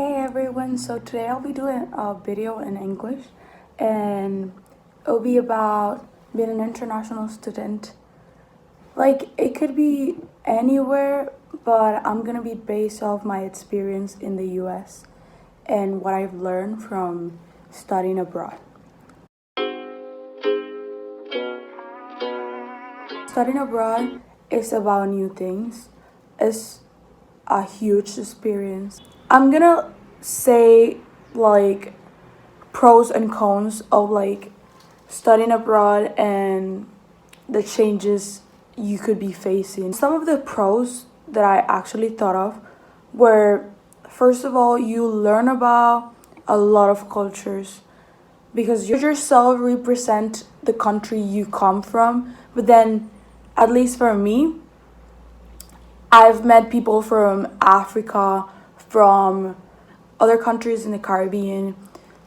Hey everyone, so today I'll be doing a video in English and it'll be about being an international student. Like, it could be anywhere, but I'm gonna be based off my experience in the US and what I've learned from studying abroad. Studying abroad is about new things. It's a huge experience. I'm gonna say like pros and cons of like studying abroad and the changes you could be facing. Some of the pros that I actually thought of were, first of all, you learn about a lot of cultures because you yourself represent the country you come from. But then, at least for me, I've met people from Africa, from other countries in the Caribbean.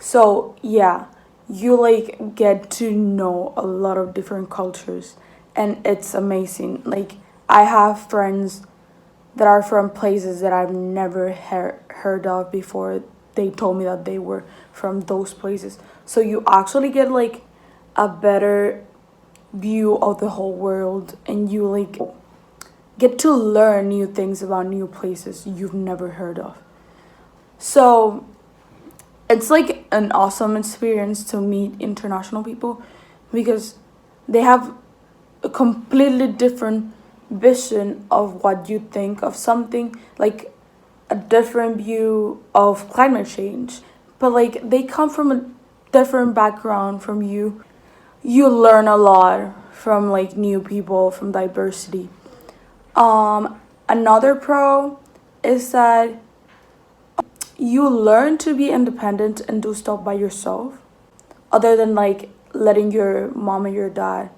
So, yeah, you like get to know a lot of different cultures and it's amazing. Like, I have friends that are from places that I've never heard of before. They told me that they were from those places. So you actually get like a better view of the whole world and you like get to learn new things about new places you've never heard of. So it's like an awesome experience to meet international people because they have a completely different vision of what you think of something, like a different view of climate change. But like they come from a different background from you. You learn a lot from like new people, from diversity. Another pro is that you learn to be independent and do stuff by yourself, other than like letting your mom and your dad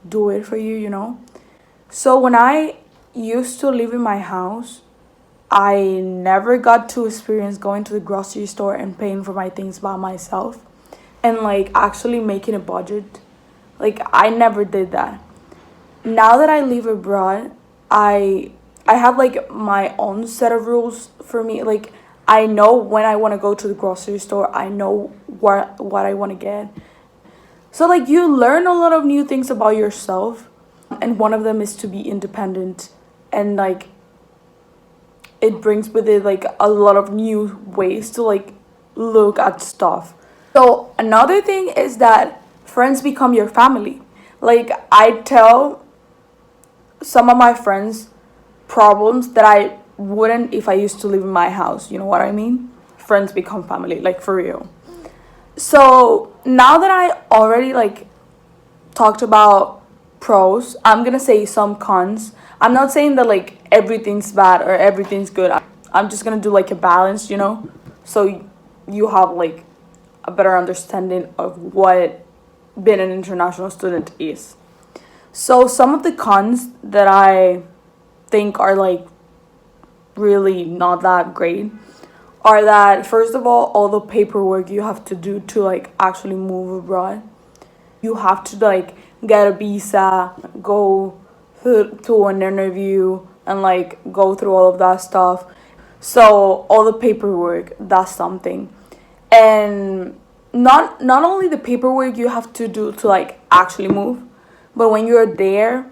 do it for you. So when I used to live in my house, I never got to experience going to the grocery store and paying for my things by myself and like actually making a budget. Like I never did that. Now that I live abroad, I have like my own set of rules for me. Like I know when I want to go to the grocery store, I know what I want to get. So like you learn a lot of new things about yourself, and one of them is to be independent, and like it brings with it like a lot of new ways to like look at stuff. So another thing is that friends become your family. Like I tell some of my friends problems that I wouldn't if I used to live in my house. You know what I mean? Friends become family, like for real. So now that I already like talked about pros, I'm gonna say some cons. I'm not saying that like everything's bad or everything's good. I'm just gonna do like a balance, so you have like a better understanding of what being an international student is. So some of the cons that I think are like really not that great are that, first of all the paperwork you have to do to like actually move abroad. You have to like get a visa, go to an interview, and like go through all of that stuff. So all the paperwork, that's something. And not only the paperwork you have to do to like actually move, but when you're there,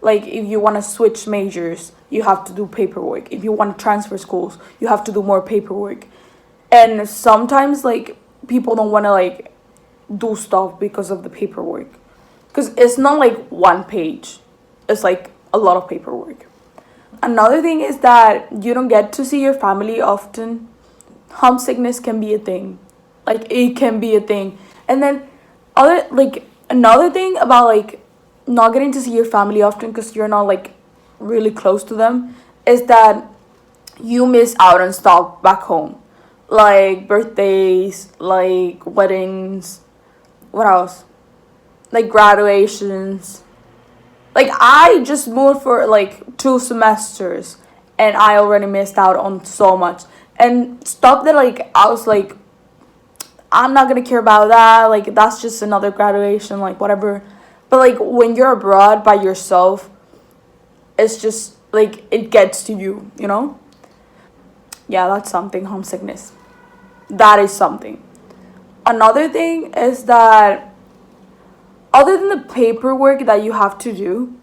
like if you want to switch majors, you have to do paperwork. If you want to transfer schools, you have to do more paperwork. And sometimes like people don't want to like do stuff because of the paperwork, because it's not like one page, it's like a lot of paperwork. Another thing is that you don't get to see your family often. Homesickness can be a thing, like it can be a thing. And then other like another thing about like not getting to see your family often because you're not like really close to them is that you miss out on stuff back home, like birthdays, like weddings, what else, like graduations. Like I just moved for like 2 semesters and I already missed out on so much and stuff that like I was like, I'm not gonna care about that, like that's just another graduation, like whatever. But like when you're abroad by yourself, it's just like it gets to you. Yeah, that's something, homesickness. that is something. Another thing is that other than the paperwork that you have to do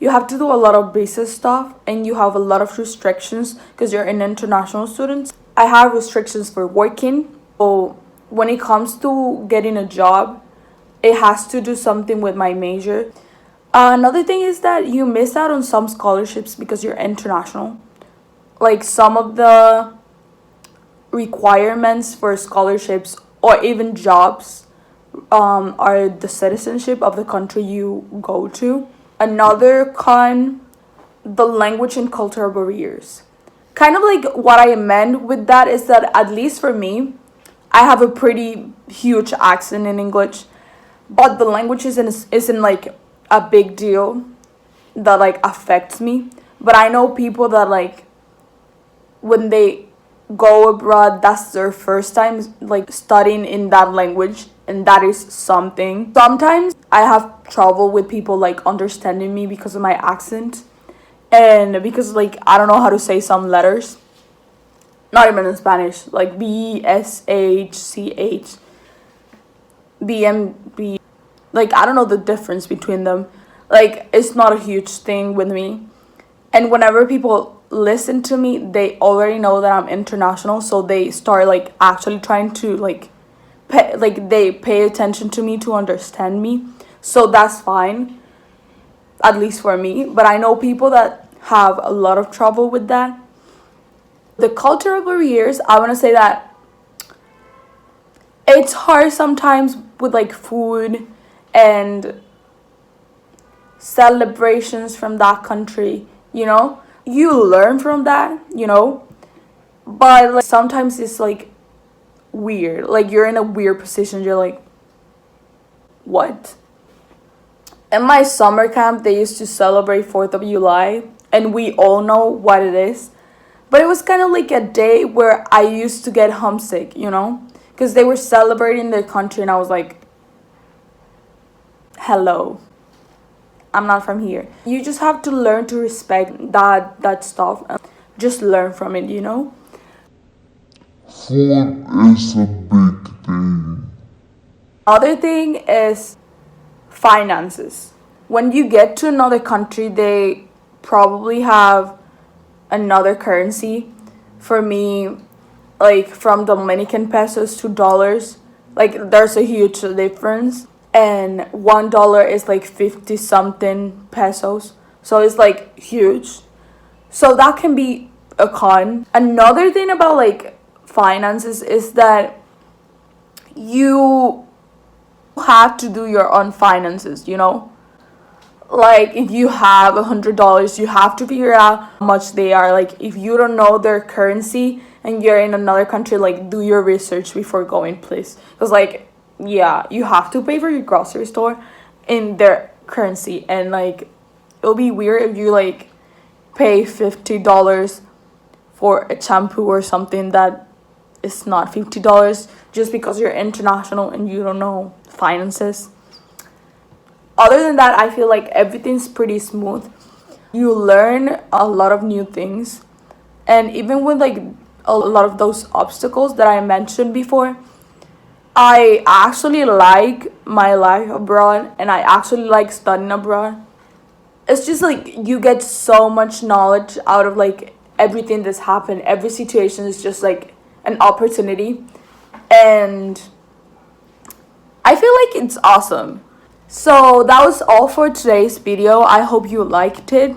a lot of basic stuff, and you have a lot of restrictions because you're an international student. I have restrictions for working. So when it comes to getting a job, it has to do something with my major. Another thing is that you miss out on some scholarships because you're international. Like some of the requirements for scholarships or even jobs are the citizenship of the country you go to. Another con, the language and cultural barriers. Kind of like what I meant with that is that, at least for me, I have a pretty huge accent in English, but the language isn't like a big deal that like affects me. But I know people that like when they go abroad, that's their first time like studying in that language, and that is something. Sometimes I have trouble with people like understanding me because of my accent, and because like I don't know how to say some letters, not even in Spanish, like BSHCH, BMB, like I don't know the difference between them. Like it's not a huge thing with me. And whenever people listen to me, they already know that I'm international, so they start like actually trying to like they pay attention to me to understand me. So that's fine, at least for me. But I know people that have a lot of trouble with that. The cultural barriers, I want to say that it's hard sometimes with like food and celebrations from that country, you know? You learn from that, you know? But like sometimes it's like weird. Like you're in a weird position. You're like, what? In my summer camp, they used to celebrate 4th of July, and we all know what it is. But it was kind of like a day where I used to get homesick, you know? Because they were celebrating their country, and I was like, hello, I'm not from here. You just have to learn to respect that stuff and just learn from it, you know? Food is a big thing. Other thing is finances. When you get to another country, they probably have another currency. For me, like from Dominican pesos to dollars, like there's a huge difference. And $1 is like 50 something pesos. So it's like huge. So that can be a con. Another thing about like finances is that you have to do your own finances, you know? Like if you have $100, you have to figure out how much they are. Like if you don't know their currency and you're in another country, like do your research before going, please. Because like, yeah, you have to pay for your grocery store in their currency, and like it'll be weird if you like pay $50 for a shampoo or something that is not $50 just because you're international and you don't know finances. Other than that, I feel like everything's pretty smooth. You learn a lot of new things, and even with like a lot of those obstacles that I mentioned before, I actually like my life abroad, and I actually like studying abroad. It's just like you get so much knowledge out of like everything that's happened. Every situation is just like an opportunity, and I feel like it's awesome. So that was all for today's video. I hope you liked it.